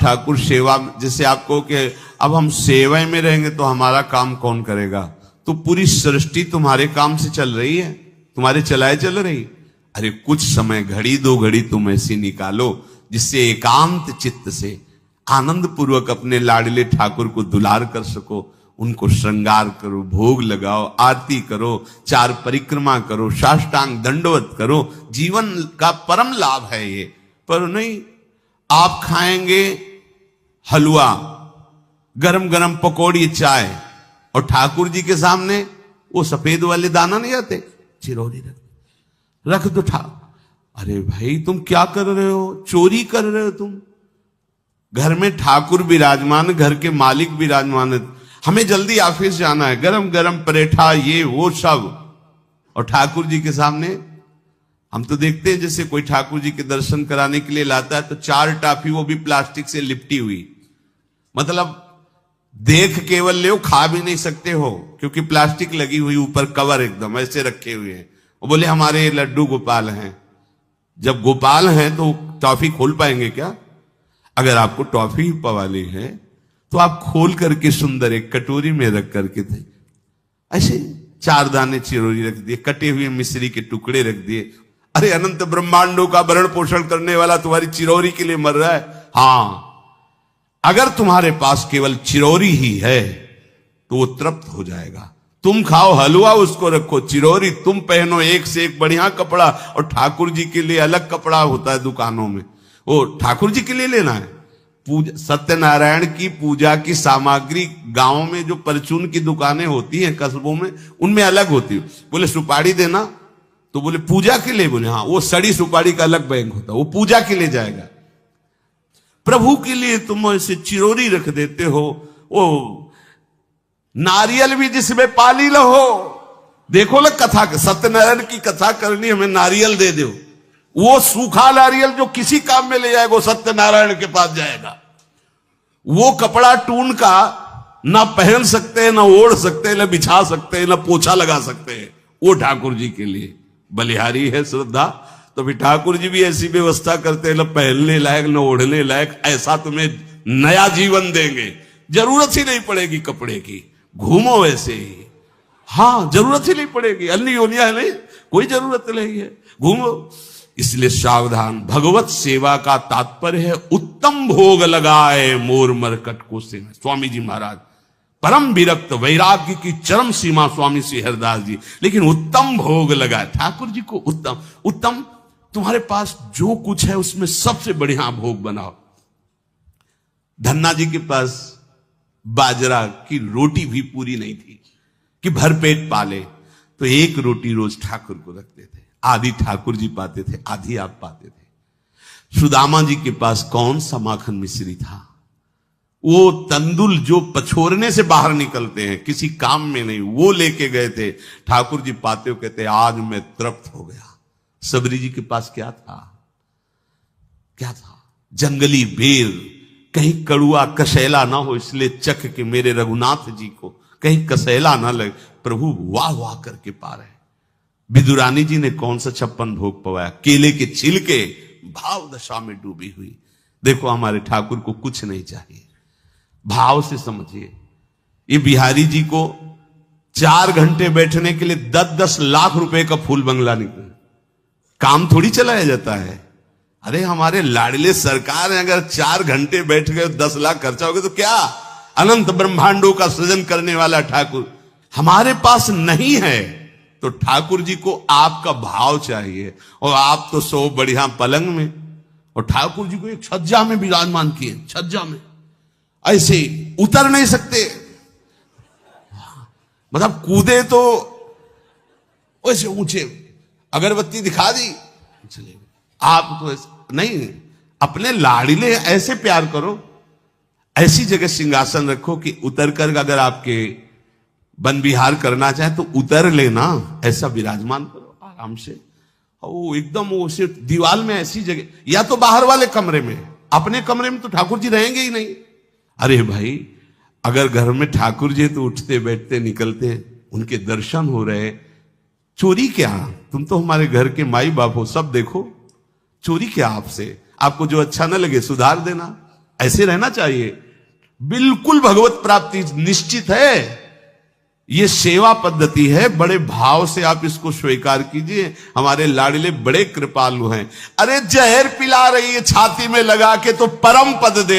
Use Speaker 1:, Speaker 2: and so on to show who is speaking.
Speaker 1: ठाकुर सेवा, जैसे आपको कि अब हम सेवा में रहेंगे तो हमारा काम कौन करेगा? तो पूरी सृष्टि तुम्हारे काम से चल रही है, तुम्हारे चलाए चल रही। अरे कुछ समय, घड़ी दो घड़ी तुम ऐसी निकालो जिससे एकांत चित्त से आनंद पूर्वक अपने लाडले ठाकुर को दुलार कर सको। उनको श्रृंगार करो, भोग लगाओ, आरती करो, 4 परिक्रमा करो, साष्टांग दंडवत करो। जीवन का परम लाभ है ये। पर नहीं, आप खाएंगे हलवा, गरम गरम पकौड़ी, चाय, और ठाकुर जी के सामने वो सफेद वाले दाना नहीं आते, चिरौरी रख दो अरे भाई तुम क्या कर रहे हो? चोरी कर रहे हो तुम। घर में ठाकुर विराजमान, घर के मालिक विराजमान है। हमें जल्दी ऑफिस जाना है, गरम गरम परेठा, ये वो सब, और ठाकुर जी के सामने हम तो देखते हैं जैसे कोई ठाकुर जी के दर्शन कराने के लिए लाता है तो 4 टाफी, वो भी प्लास्टिक से लिपटी हुई। मतलब देख केवल ले, खा भी नहीं सकते हो क्योंकि प्लास्टिक लगी हुई, ऊपर कवर एकदम ऐसे रखे हुए हैं। वो बोले हमारे लड्डू गोपाल हैं। जब गोपाल हैं तो टॉफी खोल पाएंगे क्या? अगर आपको टॉफी पवाली है तो आप खोल करके सुंदर एक कटोरी में रख करके थे, ऐसे 4 दाने चिरौरी रख दिए, कटे हुए मिश्री के टुकड़े रख दिए। अरे अनंत ब्रह्मांडों का भरण पोषण करने वाला तुम्हारी चिरौरी के लिए मर रहा है। हाँ, अगर तुम्हारे पास केवल चिरौरी ही है तो वो तृप्त हो जाएगा। तुम खाओ हलवा, उसको रखो चिरौरी, तुम पहनो एक से एक बढ़िया कपड़ा, और ठाकुर जी के लिए अलग कपड़ा होता है दुकानों में, वो ठाकुर जी के लिए लेना है। पूजा, सत्यनारायण की पूजा की सामग्री गांव में जो परचून की दुकानें होती हैं कस्बों में, उनमें अलग होती है। बोले सुपारी देना, तो बोले पूजा के लिए, बोले हाँ, वो सड़ी सुपारी का अलग बैंक होता है, वो पूजा के लिए जाएगा। प्रभु के लिए तुम ऐसे चिरौरी रख देते हो। वो नारियल भी जिसमें पाली लहो, देखो ना कथा, सत्यनारायण की कथा करनी, हमें नारियल दे दो। वो सूखा नारियल जो किसी काम में ले जाएगा, सत्यनारायण के पास जाएगा। वो कपड़ा टून का ना पहन सकते हैं, ना ओढ़ सकते हैं, ना बिछा सकते हैं, ना पोछा लगा सकते हैं, वो ठाकुर जी के लिए बलिहारी है श्रद्धा। तो फिर ठाकुर जी भी ऐसी व्यवस्था करते हैं, ना पहनने लायक ना ओढ़ने लायक, ऐसा तुम्हें नया जीवन देंगे, जरूरत ही नहीं पड़ेगी कपड़े की, घूमो वैसे ही। हाँ, जरूरत ही नहीं पड़ेगी, अन्य योनिया नहीं, कोई जरूरत नहीं है, घूमो। इसलिए सावधान। भगवत सेवा का तात्पर्य है उत्तम भोग लगाए मोर मरकट को से। स्वामी जी महाराज परम विरक्त, वैराग्य की चरम सीमा स्वामी श्री हरिदास जी, लेकिन उत्तम भोग लगाए ठाकुर जी को। उत्तम उत्तम, तुम्हारे पास जो कुछ है उसमें सबसे बढ़िया भोग बनाओ। धन्ना जी के पास बाजरा की रोटी भी पूरी नहीं थी कि भरपेट पाले, तो 1 रोटी रोज ठाकुर को रखते थे। आधी ठाकुर जी पाते थे, आधी आप पाते थे। सुदामा जी के पास कौन सा माखन मिश्री था? वो तंदुल जो पछोरने से बाहर निकलते हैं, किसी काम में नहीं, वो लेके गए थे। ठाकुर जी पाते हो कहते आज मैं तृप्त हो गया। सबरी जी के पास क्या था? क्या था? जंगली बेर, कहीं कड़ुआ कसैला ना हो, इसलिए चख के मेरे रघुनाथ जी को कहीं कसैला ना लगे। प्रभु वाह वाह करके पा रहे। विदुरानी जी ने कौन सा 56 भोग पवाया? केले के छिलके, भाव दशा में डूबी हुई। देखो हमारे ठाकुर को कुछ नहीं चाहिए, भाव से समझिए। ये बिहारी जी को 4 घंटे बैठने के लिए 10-10 लाख रुपए का फूल बंगला निकला, काम थोड़ी चलाया जाता है। अरे हमारे लाडले सरकार है, अगर 4 घंटे बैठ गए 10 लाख खर्चा हो गया तो क्या? अनंत ब्रह्मांडों का सृजन करने वाला ठाकुर हमारे पास नहीं है, तो ठाकुर जी को आपका भाव चाहिए। और आप तो सो बढ़िया पलंग में, और ठाकुर जी को एक छज्जा में विराजमान किए, छज्जा में ऐसे उतर नहीं सकते, मतलब कूदे तो वैसे ऊंचे, अगरबत्ती दिखा दी चले। आप तो नहीं, अपने लाडले ऐसे प्यार करो, ऐसी जगह सिंहासन रखो कि उतर कर अगर आपके वन विहार करना चाहे तो उतर लेना, ऐसा विराजमान करो आराम से। और एकदम उसे दीवार में ऐसी जगह, या तो बाहर वाले कमरे में, अपने कमरे में तो ठाकुर जी रहेंगे ही नहीं। अरे भाई अगर घर में ठाकुर जी तो उठते बैठते निकलते, उनके दर्शन हो रहे, चोरी क्या? तुम तो हमारे घर के माई बाप हो, सब देखो, चोरी क्या आपसे? आपको जो अच्छा न लगे सुधार देना, ऐसे रहना चाहिए। बिल्कुल भगवत प्राप्ति निश्चित है। ये सेवा पद्धति है, बड़े भाव से आप इसको स्वीकार कीजिए। हमारे लाडले बड़े कृपालु हैं। अरे जहर पिला रही है छाती में लगा के तो परम पद दे रहे।